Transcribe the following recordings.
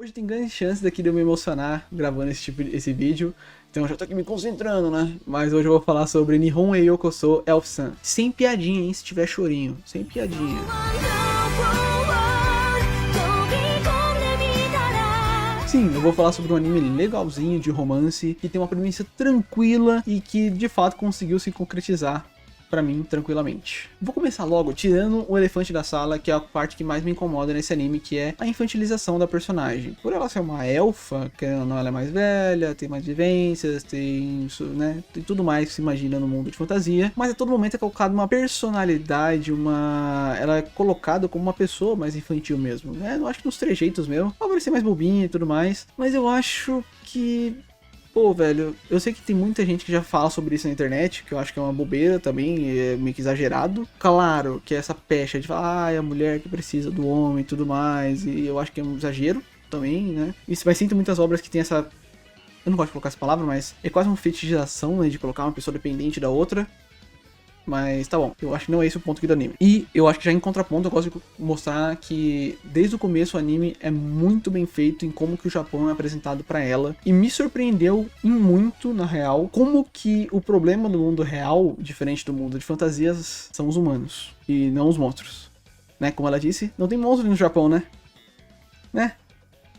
Hoje tem grandes chances daqui de eu me emocionar gravando esse vídeo, então eu já tô aqui me concentrando, né? Mas hoje eu vou falar sobre Nihon e Yokoso Elf-san. Sem piadinha, hein? Se tiver chorinho. Sem piadinha. Sim, eu vou falar sobre um anime legalzinho de romance, que tem uma premissa tranquila e que de fato conseguiu se concretizar pra mim tranquilamente. Vou começar logo tirando o elefante da sala, que é a parte que mais me incomoda nesse anime, que é a infantilização da personagem. Por ela ser uma elfa, que não, ela é mais velha, tem mais vivências, tem tudo mais que se imagina no mundo de fantasia, mas a todo momento é colocado uma personalidade, ela é colocada como uma pessoa mais infantil mesmo, né? Eu acho que nos trejeitos mesmo, ela vai ser mais bobinha e tudo mais, mas eu acho que... Pô, velho, eu sei que tem muita gente que já fala sobre isso na internet, que eu acho que é uma bobeira também, é meio que exagerado. Claro que essa pecha de falar, é a mulher que precisa do homem e tudo mais, e eu acho que é um exagero também, né? Isso, mas sinto muitas obras que tem essa... Eu não gosto de colocar essa palavra, mas é quase uma fetichização, né, de colocar uma pessoa dependente da outra. Mas tá bom, eu acho que não é esse o ponto aqui do anime. E eu acho que já em contraponto eu gosto de mostrar que desde o começo o anime é muito bem feito em como que o Japão é apresentado pra ela. E me surpreendeu em muito, na real, como que o problema do mundo real, diferente do mundo de fantasias, são os humanos e não os monstros. Né, como ela disse, não tem monstro no Japão, né? Né?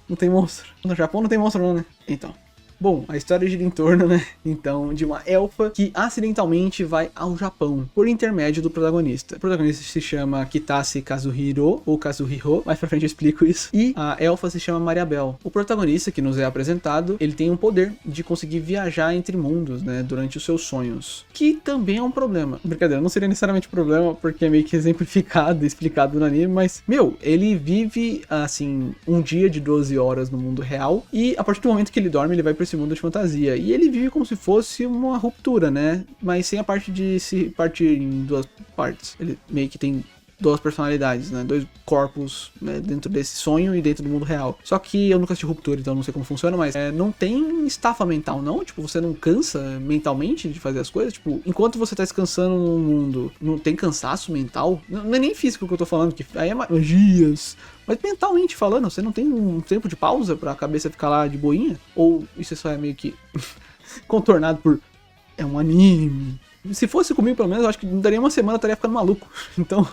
Não tem monstro. No Japão não tem monstro não, né? Então... Bom, a história gira em torno, né, então, de uma elfa que acidentalmente vai ao Japão, por intermédio do protagonista. O protagonista se chama Kitase Kazuhiro, ou Kazuhiro, mais pra frente eu explico isso. E a elfa se chama Mariabel. O protagonista, que nos é apresentado, ele tem um poder de conseguir viajar entre mundos, né, durante os seus sonhos. Que também é um problema. Brincadeira, não seria necessariamente um problema, porque é meio que exemplificado, explicado no anime, mas, meu, ele vive, assim, um dia de 12 horas no mundo real, e a partir do momento que ele dorme, ele vai pra esse mundo de fantasia, e ele vive como se fosse uma ruptura, né, mas sem a parte de se partir em duas partes. Ele meio que tem duas personalidades, né, dois corpos, né, dentro desse sonho e dentro do mundo real. Só que eu nunca assisti Ruptura, então não sei como funciona, mas não tem estafa mental, não, tipo, você não cansa mentalmente de fazer as coisas, tipo, enquanto você tá descansando no mundo, não tem cansaço mental, não é nem físico que eu tô falando, que aí é magias, mas mentalmente falando, você não tem um tempo de pausa pra cabeça ficar lá de boinha? Ou isso só é meio que contornado por... é um anime. Se fosse comigo, pelo menos, eu acho que não daria uma semana, eu estaria ficando maluco. Então...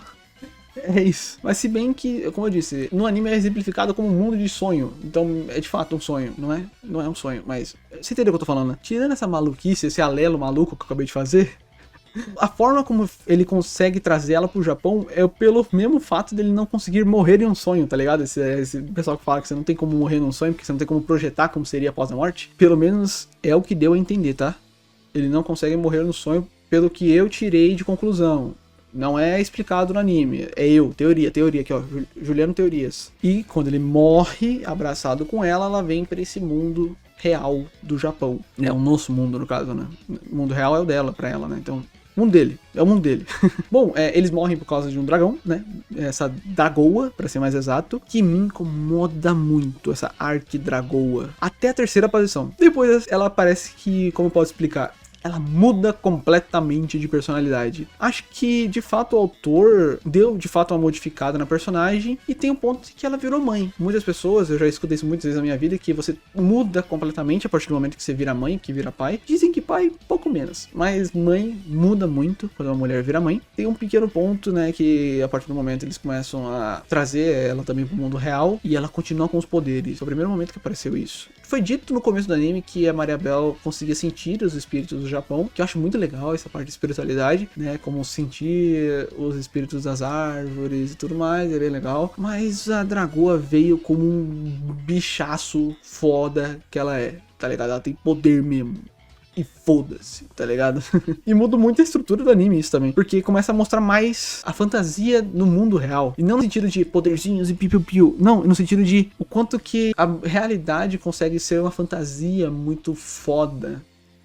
é isso. Mas se bem que, como eu disse, no anime é exemplificado como um mundo de sonho. Então é de fato um sonho, não é? Não é um sonho, mas... você entendeu o que eu tô falando, né? Tirando essa maluquice, esse alelo maluco que eu acabei de fazer... a forma como ele consegue trazer ela pro Japão é pelo mesmo fato dele não conseguir morrer em um sonho, tá ligado? Esse pessoal que fala que você não tem como morrer num sonho, porque você não tem como projetar como seria após a morte. Pelo menos é o que deu a entender, tá? Ele não consegue morrer no sonho pelo que eu tirei de conclusão. Não é explicado no anime, é teoria aqui ó, Juliano Teorias. E quando ele morre abraçado com ela, ela vem pra esse mundo real do Japão. É o nosso mundo, no caso, né? O mundo real é o dela, pra ela, né? Então, o mundo dele, é o mundo dele. Bom, eles morrem por causa de um dragão, né? Essa dragoa, pra ser mais exato, que me incomoda muito, essa arquidragoa. Até a terceira aparição. Depois ela parece que, como eu posso explicar, ela muda completamente de personalidade. Acho que, de fato, o autor deu, de fato, uma modificada na personagem e tem um ponto de que ela virou mãe. Muitas pessoas, eu já escutei isso muitas vezes na minha vida, que você muda completamente a partir do momento que você vira mãe, que vira pai. Dizem que pai, pouco menos, mas mãe muda muito quando uma mulher vira mãe. Tem um pequeno ponto, né, que a partir do momento eles começam a trazer ela também pro mundo real e ela continua com os poderes. Foi o primeiro momento que apareceu isso. Foi dito no começo do anime que a Mariabel conseguia sentir os espíritos do Japão, que eu acho muito legal essa parte de espiritualidade, né, como sentir os espíritos das árvores e tudo mais, é bem legal. Mas a dragoa veio como um bichaço foda que ela é, tá ligado? Ela tem poder mesmo. E foda-se, tá ligado? E muda muito a estrutura do anime isso também, porque começa a mostrar mais a fantasia no mundo real, e não no sentido de poderzinhos e piu-piu-piu, não, no sentido de o quanto que a realidade consegue ser uma fantasia muito foda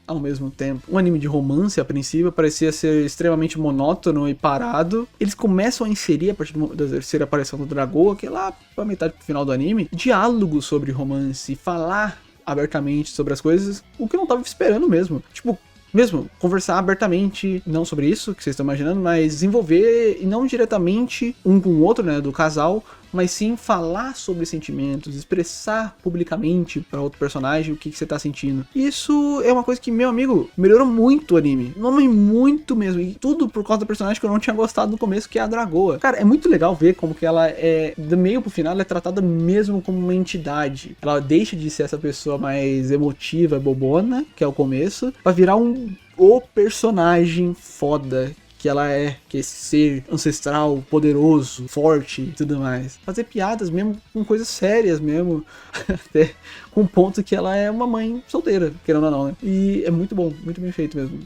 ao mesmo tempo. Um anime de romance, a princípio, parecia ser extremamente monótono e parado. Eles começam a inserir, a partir da terceira aparição do Dragoa, que é lá pra metade pro final do anime, diálogos sobre romance, falar abertamente sobre as coisas, o que eu não tava esperando mesmo. Tipo, mesmo, conversar abertamente, não sobre isso que vocês estão imaginando, mas desenvolver, e não diretamente um com o outro, né, do casal, mas sim falar sobre sentimentos, expressar publicamente pra outro personagem o que você tá sentindo. Isso é uma coisa que, meu amigo, melhorou muito o anime. Não, muito mesmo. E tudo por causa da personagem que eu não tinha gostado no começo, que é a Dragoa. Cara, é muito legal ver como que ela é, do meio pro final, ela é tratada mesmo como uma entidade. Ela deixa de ser essa pessoa mais emotiva, bobona, que é o começo, pra virar o personagem foda que ela é, que é esse ser ancestral, poderoso, forte e tudo mais. Fazer piadas mesmo com coisas sérias mesmo, até com o ponto que ela é uma mãe solteira, querendo ou não, né? E é muito bom, muito bem feito mesmo.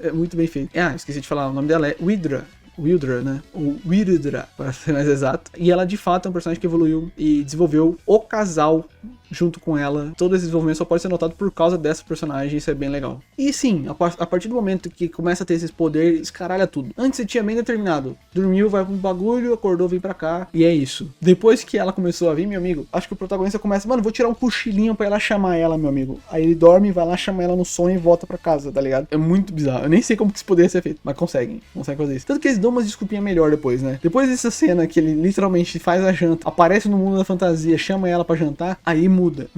É muito bem feito. Ah, esqueci de falar, o nome dela é Wildra, né? Ou Wildra, para ser mais exato. E ela, de fato, é um personagem que evoluiu e desenvolveu o casal junto com ela. Todo esse desenvolvimento só pode ser notado por causa dessa personagem, isso é bem legal. E sim, a partir do momento que começa a ter esses poderes, escaralha tudo. Antes você tinha bem determinado. Dormiu, vai pro bagulho, acordou, vem pra cá. E é isso. Depois que ela começou a vir, meu amigo, acho que o protagonista começa, mano, vou tirar um cochilinho pra ela chamar ela, meu amigo. Aí ele dorme, vai lá, chama ela no sonho e volta pra casa, tá ligado? É muito bizarro. Eu nem sei como que isso poderia ser feito, mas conseguem fazer isso. Tanto que eles dão umas desculpinhas melhor depois, né? Depois dessa cena que ele literalmente faz a janta, aparece no mundo da fantasia, chama ela pra jantar, aí muda.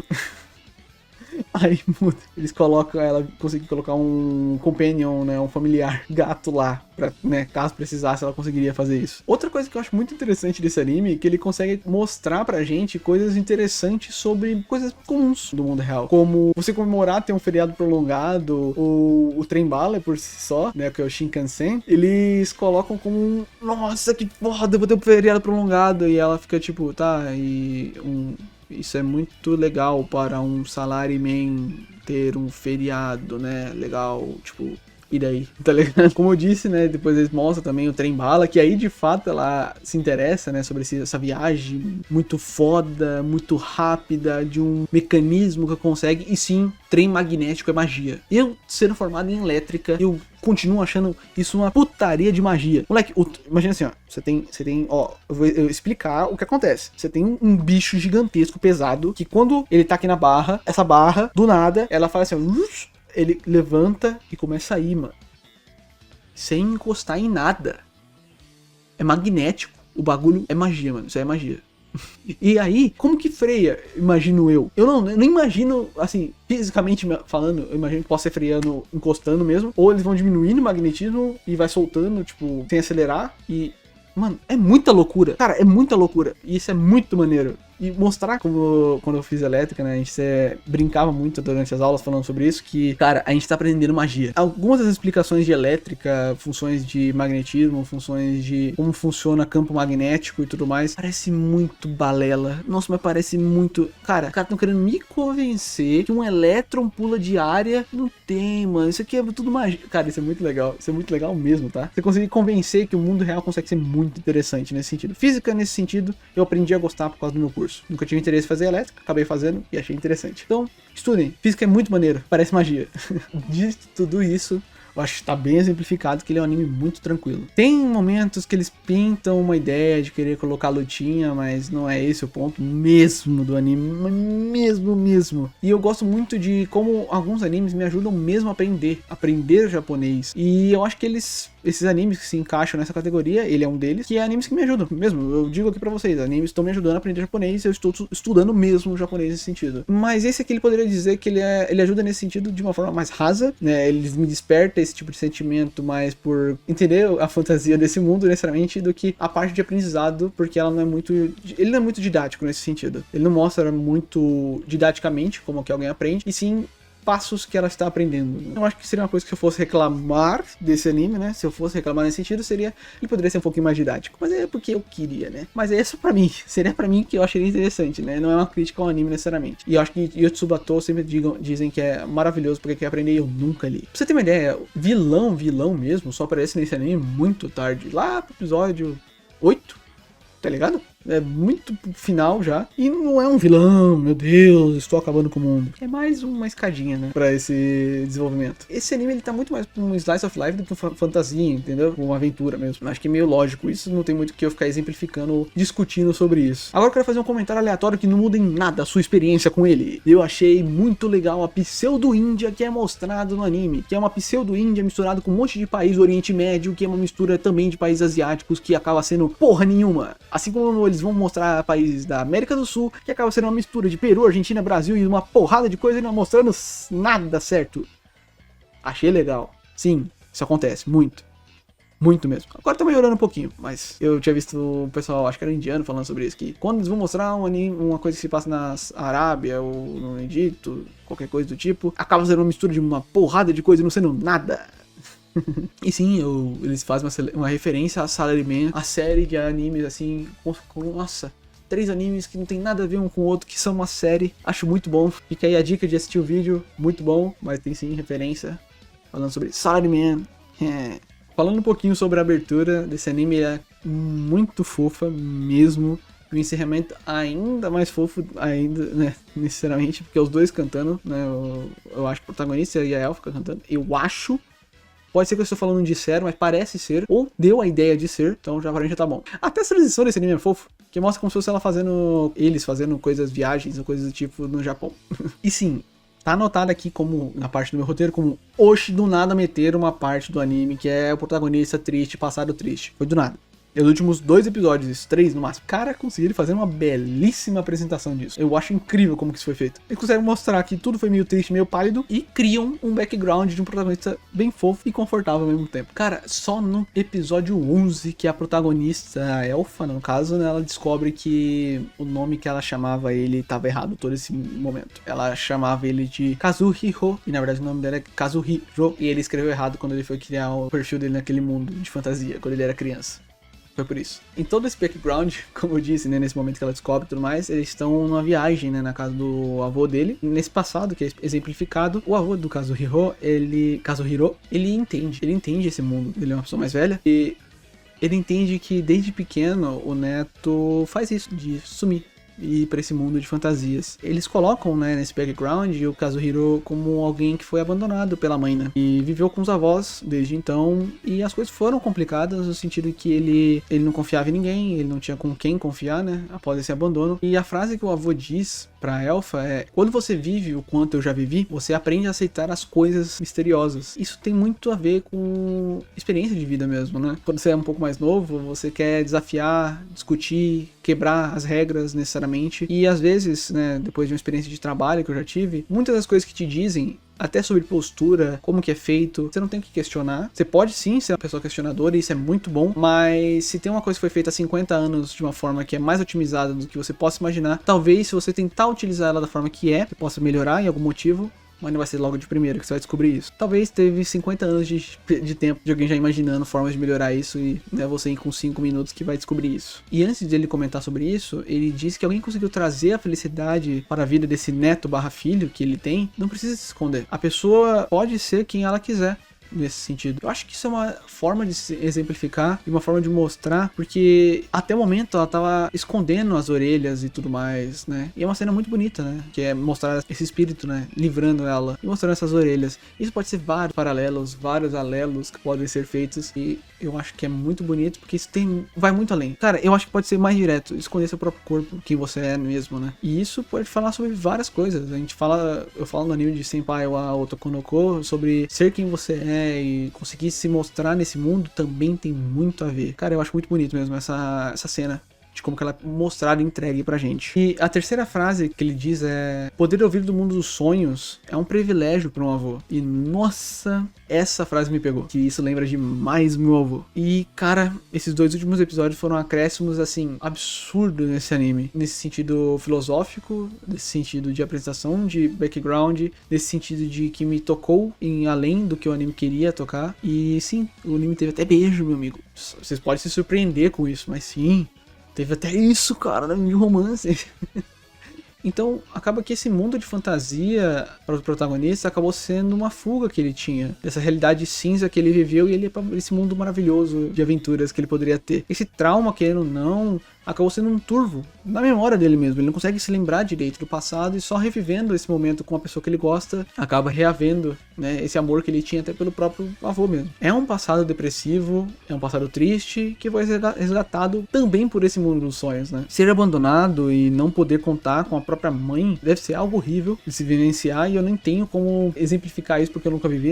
Aí muda. Eles colocam ela, conseguem colocar um companion, né, um familiar gato lá, pra, né, caso precisasse, ela conseguiria fazer isso. Outra coisa que eu acho muito interessante desse anime é que ele consegue mostrar pra gente coisas interessantes sobre coisas comuns do mundo real, como você comemorar ter um feriado prolongado, ou o trem bala por si só, né, que é o Shinkansen, eles colocam como nossa, que foda, eu vou ter um feriado prolongado, e ela fica tipo, tá, e isso é muito legal para um salaryman ter um feriado, né? Legal, tipo, e daí? Tá ligado? Como eu disse, né? Depois eles mostram também o trem bala, que aí de fato ela se interessa, né? Sobre essa viagem muito foda, muito rápida, de um mecanismo que consegue. E sim, trem magnético é magia. Eu, sendo formado em elétrica, eu continuo achando isso uma putaria de magia. Moleque, imagina assim, ó. Você tem, ó, eu vou explicar o que acontece. Você tem um bicho gigantesco, pesado, que quando ele tá aqui na barra, essa barra, do nada, ela faz assim, ó, ele levanta e começa a ir, mano. Sem encostar em nada. É magnético. O bagulho é magia, mano. Isso aí é magia. E aí, como que freia? Imagino eu. Eu não imagino, assim, fisicamente falando, eu imagino que possa ser freando, encostando mesmo. Ou eles vão diminuindo o magnetismo e vai soltando, tipo, sem acelerar. E, mano, é muita loucura. Cara, é muita loucura. E isso é muito maneiro. E mostrar como, quando eu fiz elétrica, né, a gente brincava muito durante as aulas falando sobre isso, que, cara, a gente tá aprendendo magia. Algumas das explicações de elétrica, funções de magnetismo, funções de como funciona campo magnético e tudo mais, parece muito balela. Nossa, mas parece muito... Cara, os caras estão querendo me convencer que um elétron pula de área. Não tem, mano. Isso aqui é tudo magia. Cara, isso é muito legal. Isso é muito legal mesmo, tá? Você conseguir convencer que o mundo real consegue ser muito interessante nesse sentido. Física, nesse sentido, eu aprendi a gostar por causa do meu curso. Nunca tive interesse em fazer elétrica, acabei fazendo e achei interessante. Então, estudem. Física é muito maneiro, parece magia. De tudo isso, eu acho que tá bem exemplificado que ele é um anime muito tranquilo. Tem momentos que eles pintam uma ideia de querer colocar lutinha, mas não é esse o ponto mesmo do anime, mesmo. E eu gosto muito de como alguns animes me ajudam mesmo a aprender japonês. E eu acho que esses animes que se encaixam nessa categoria, ele é um deles, que é animes que me ajudam mesmo. Eu digo aqui pra vocês, animes estão me ajudando a aprender japonês, eu estou estudando mesmo japonês nesse sentido. Mas esse aqui ele poderia dizer que ele ajuda nesse sentido de uma forma mais rasa, né? Ele me desperta esse tipo de sentimento mais por entender a fantasia desse mundo, necessariamente, do que a parte de aprendizado, porque ele não é muito didático nesse sentido. Ele não mostra muito didaticamente como que alguém aprende, e sim passos que ela está aprendendo. Eu acho que seria uma coisa que se eu fosse reclamar desse anime, né? Se eu fosse reclamar nesse sentido, ele poderia ser um pouquinho mais didático. Mas é porque eu queria, né? Mas é isso pra mim. Seria pra mim que eu acharia interessante, né? Não é uma crítica ao anime necessariamente. E eu acho que Yotsubato sempre dizem que é maravilhoso porque quer aprender e eu nunca li. Pra você ter uma ideia, vilão mesmo, só aparece nesse anime muito tarde. Lá pro episódio 8, tá ligado? É muito final já. E não é um vilão, meu Deus, estou acabando com o mundo. É mais uma escadinha, né? Pra esse desenvolvimento. Esse anime, ele tá muito mais pra um slice of life do que uma fantasia, entendeu? Uma aventura mesmo. Acho que é meio lógico. Isso não tem muito que eu ficar exemplificando ou discutindo sobre isso. Agora eu quero fazer um comentário aleatório que não muda em nada a sua experiência com ele. Eu achei muito legal a pseudo-índia que é mostrado no anime. Que é uma pseudo-índia misturada com um monte de país do Oriente Médio, que é uma mistura também de países asiáticos que acaba sendo porra nenhuma. Assim como no eles vão mostrar países da América do Sul, que acaba sendo uma mistura de Peru, Argentina, Brasil e uma porrada de coisa e não mostrando nada certo. Achei legal. Sim, isso acontece, muito. Muito mesmo. Agora tá melhorando um pouquinho, mas eu tinha visto o pessoal, acho que era indiano, falando sobre isso, que quando eles vão mostrar uma coisa que se passa na Arábia ou no Egito, qualquer coisa do tipo, acaba sendo uma mistura de uma porrada de coisa e não sendo nada. E sim, eles fazem uma referência a Salaryman, a série de animes assim, nossa, 3 animes que não tem nada a ver um com o outro, que são uma série, acho muito bom. Fica aí a dica de assistir o vídeo, muito bom, mas tem sim referência, falando sobre Salaryman. Falando um pouquinho sobre a abertura desse anime, é muito fofa mesmo. O encerramento ainda mais fofo, ainda, né, necessariamente, porque os dois cantando, né, eu acho que o protagonista e a Elfa cantando, eu acho. Pode ser que eu estou falando de sério, mas parece ser, ou deu a ideia de ser, então já pra gente já tá bom. Até a transição desse anime é fofo, que mostra como se fosse eles fazendo coisas, viagens ou coisas do tipo no Japão. E sim, tá anotado aqui como, na parte do meu roteiro, como oxi, do nada meter uma parte do anime que é o protagonista triste, passado triste. Foi do nada. Nos últimos 2 episódios, 3 no máximo, cara, conseguiram fazer uma belíssima apresentação disso. Eu acho incrível como que isso foi feito. Eles conseguem mostrar que tudo foi meio triste, meio pálido, e criam um background de um protagonista bem fofo e confortável ao mesmo tempo. Cara, só no episódio 11 que a protagonista, a Elfa, no caso, né, ela descobre que o nome que ela chamava ele estava errado todo esse momento. Ela chamava ele de Kazuhiro, e na verdade o nome dela é Kazuhiro, e ele escreveu errado quando ele foi criar o perfil dele naquele mundo de fantasia, quando ele era criança. Foi por isso. Em todo esse background, como eu disse, né, nesse momento que ela descobre e tudo mais, eles estão numa viagem, né, na casa do avô dele. Nesse passado, que é exemplificado, o avô do Kazuhiro, ele entende esse mundo. Ele é uma pessoa mais velha e ele entende que desde pequeno o neto faz isso, de sumir e ir pra esse mundo de fantasias. Eles colocam, né, nesse background o Kazuhiro como alguém que foi abandonado pela mãe, né, e viveu com os avós desde então, e as coisas foram complicadas no sentido que ele não confiava em ninguém, ele não tinha com quem confiar, né, após esse abandono. E a frase que o avô diz pra Elfa é: quando você vive o quanto eu já vivi, você aprende a aceitar as coisas misteriosas. Isso tem muito a ver com experiência de vida mesmo, né? Quando você é um pouco mais novo, você quer desafiar, discutir, quebrar as regras necessariamente. E às vezes, né, depois de uma experiência de trabalho que eu já tive, muitas das coisas que te dizem, até sobre postura, como que é feito, você não tem que questionar. Você pode sim ser uma pessoa questionadora, e isso é muito bom, mas se tem uma coisa que foi feita há 50 anos de uma forma que é mais otimizada do que você possa imaginar, talvez se você tentar utilizar ela da forma que é, você possa melhorar em algum motivo, mas não vai ser logo de primeira que você vai descobrir isso. Talvez teve 50 anos de tempo de alguém já imaginando formas de melhorar isso, e não é você ir com 5 minutos que vai descobrir isso. E antes dele comentar sobre isso, ele disse que alguém conseguiu trazer a felicidade para a vida desse neto/filho que ele tem. Não precisa se esconder. A pessoa pode ser quem ela quiser. Nesse sentido, eu acho que isso é uma forma de se exemplificar e uma forma de mostrar, porque até o momento ela tava escondendo as orelhas e tudo mais, né? E é uma cena muito bonita, né? Que é mostrar esse espírito, né? Livrando ela e mostrando essas orelhas. Isso pode ser vários paralelos, vários alelos que podem ser feitos, e eu acho que é muito bonito, porque isso vai muito além. Cara, eu acho que pode ser mais direto, esconder seu próprio corpo, quem você é mesmo, né? E isso pode falar sobre várias coisas. Eu falo no anime de Senpai wa Otokonoko sobre ser quem você é, e conseguir se mostrar nesse mundo também tem muito a ver. Cara, eu acho muito bonito mesmo essa cena de como que ela é mostrada e entregue pra gente. E a terceira frase que ele diz é: poder ouvir do mundo dos sonhos é um privilégio para um avô. E nossa, essa frase me pegou, que isso lembra demais meu avô. E cara, esses 2 últimos episódios foram acréscimos assim absurdos nesse anime, nesse sentido filosófico, nesse sentido de apresentação, de background, nesse sentido de que me tocou em além do que o anime queria tocar. E sim, o anime teve até beijo, meu amigo. Vocês podem se surpreender com isso, mas sim, teve até isso, cara, de romance. Então, acaba que esse mundo de fantasia para o protagonista acabou sendo uma fuga que ele tinha dessa realidade cinza que ele viveu, e ele ia para esse mundo maravilhoso de aventuras que ele poderia ter. Esse trauma, querendo ou não, acabou sendo um turvo na memória dele mesmo. Ele não consegue se lembrar direito do passado, e só revivendo esse momento com a pessoa que ele gosta, acaba reavendo, né, esse amor que ele tinha até pelo próprio avô mesmo. É um passado depressivo, é um passado triste, que foi resgatado também por esse mundo dos sonhos, né? Ser abandonado e não poder contar com a própria mãe deve ser algo horrível de se vivenciar, e eu nem tenho como exemplificar isso porque eu nunca vivi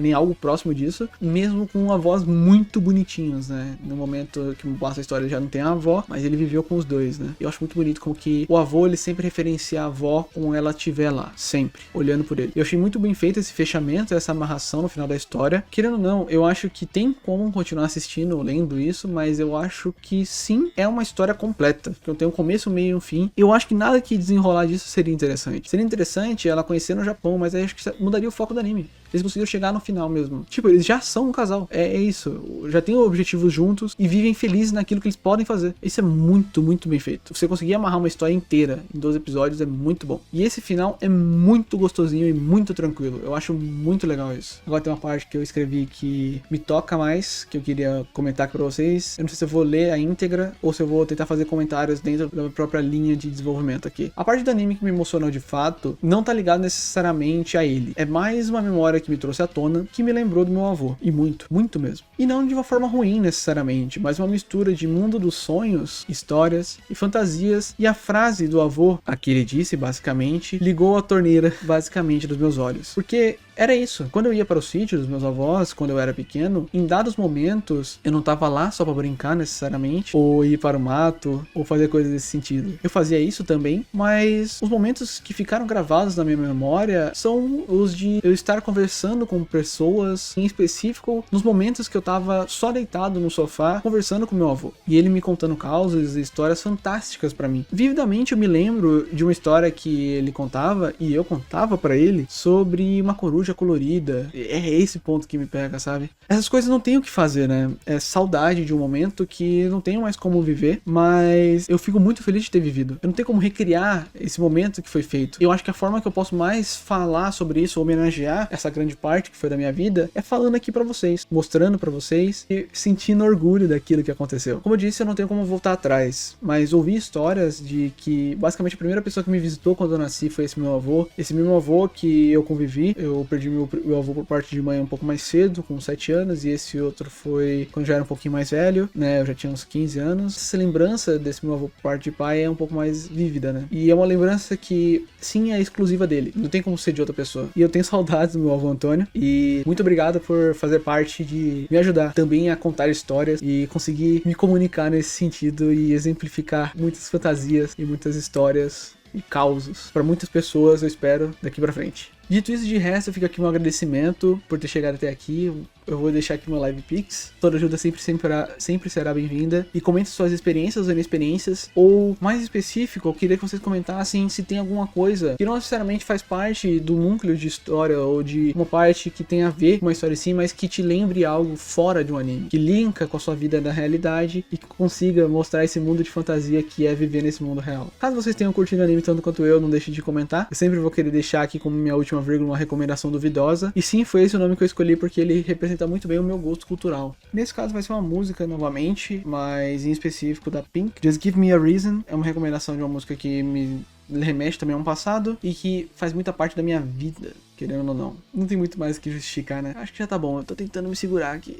nem algo próximo disso, mesmo com avós muito bonitinhos, né? No momento que passa a história, ele já não tem a avó, mas mas ele viveu com os dois, né? Eu acho muito bonito como que o avô, ele sempre referencia a avó como ela estiver lá, sempre, olhando por ele. Eu achei muito bem feito esse fechamento, essa amarração no final da história. Querendo ou não, eu acho que tem como continuar assistindo, lendo isso, mas eu acho que sim, é uma história completa, que eu tenho um começo, um meio e um fim. Eu acho que nada que desenrolar disso seria interessante. Seria interessante ela conhecer no Japão, mas aí acho que mudaria o foco do anime. Eles conseguiram chegar no final mesmo. Tipo, eles já são um casal. É isso. Já têm objetivos juntos e vivem felizes naquilo que eles podem fazer. Isso é muito, muito bem feito. Você conseguir amarrar uma história inteira em 12 episódios é muito bom. E esse final é muito gostosinho e muito tranquilo. Eu acho muito legal isso. Agora tem uma parte que eu escrevi que me toca mais, que eu queria comentar aqui pra vocês. Eu não sei se eu vou ler a íntegra ou se eu vou tentar fazer comentários dentro da minha própria linha de desenvolvimento aqui. A parte do anime que me emocionou de fato não tá ligada necessariamente a ele. É mais uma memória que me trouxe à tona, que me lembrou do meu avô. E muito, muito mesmo. E não de uma forma ruim necessariamente, mas uma mistura de mundo dos sonhos, histórias e fantasias. E a frase do avô, a que ele disse basicamente, ligou a torneira basicamente dos meus olhos. Porque era isso. Quando eu ia para o sítio dos meus avós, quando eu era pequeno, em dados momentos, eu não tava lá só para brincar necessariamente, ou ir para o mato, ou fazer coisas desse sentido. Eu fazia isso também, mas os momentos que ficaram gravados na minha memória são os de eu estar conversando com pessoas, em específico, nos momentos que eu tava só deitado no sofá, conversando com meu avô. E ele me contando causas e histórias fantásticas para mim. Vividamente eu me lembro de uma história que ele contava, e eu contava para ele, sobre uma coruja colorida. É esse ponto que me pega, sabe? Essas coisas não tem o que fazer, né? É saudade de um momento que não tenho mais como viver, mas eu fico muito feliz de ter vivido. Eu não tenho como recriar esse momento que foi feito. Eu acho que a forma que eu posso mais falar sobre isso, homenagear essa grande parte que foi da minha vida, é falando aqui pra vocês, mostrando pra vocês e sentindo orgulho daquilo que aconteceu. Como eu disse, eu não tenho como voltar atrás, mas ouvi histórias de que basicamente a primeira pessoa que me visitou quando eu nasci foi esse meu avô. Esse mesmo avô que eu convivi, eu perdi meu avô por parte de mãe um pouco mais cedo, com 7 anos, e esse outro foi quando já era um pouquinho mais velho, né? Eu já tinha uns 15 anos. Essa lembrança desse meu avô por parte de pai é um pouco mais vívida, né? E é uma lembrança que, sim, é exclusiva dele. Não tem como ser de outra pessoa. E eu tenho saudades do meu avô Antônio. E muito obrigado por fazer parte de me ajudar também a contar histórias e conseguir me comunicar nesse sentido e exemplificar muitas fantasias e muitas histórias e causos para muitas pessoas, eu espero, daqui pra frente. Dito isso, de resto, fica aqui um agradecimento por ter chegado até aqui. Eu vou deixar aqui meu Live Pix. Toda ajuda sempre será bem-vinda. E comente suas experiências ou inexperiências. Ou, mais específico, eu queria que vocês comentassem se tem alguma coisa que não necessariamente faz parte do núcleo de história ou de uma parte que tem a ver com uma história assim, mas que te lembre algo fora de um anime. Que linka com a sua vida na realidade e que consiga mostrar esse mundo de fantasia que é viver nesse mundo real. Caso vocês tenham curtido o anime tanto quanto eu, não deixem de comentar. Eu sempre vou querer deixar aqui como minha última vírgula uma recomendação duvidosa. E sim, foi esse o nome que eu escolhi porque ele representa muito bem o meu gosto cultural. Nesse caso vai ser uma música novamente, mas em específico da Pink. Just Give Me a Reason é uma recomendação de uma música que me remete também a um passado e que faz muita parte da minha vida, querendo ou não. Não tem muito mais o que justificar, né? Acho que já tá bom, eu tô tentando me segurar aqui.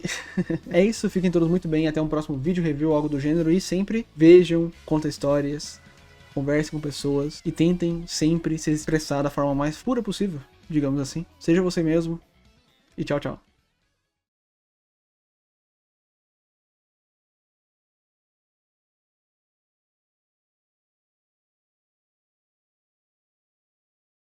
É isso, fiquem todos muito bem, até um próximo vídeo, review, algo do gênero, e sempre vejam, contem histórias, conversem com pessoas e tentem sempre se expressar da forma mais pura possível, digamos assim. Seja você mesmo e tchau, tchau.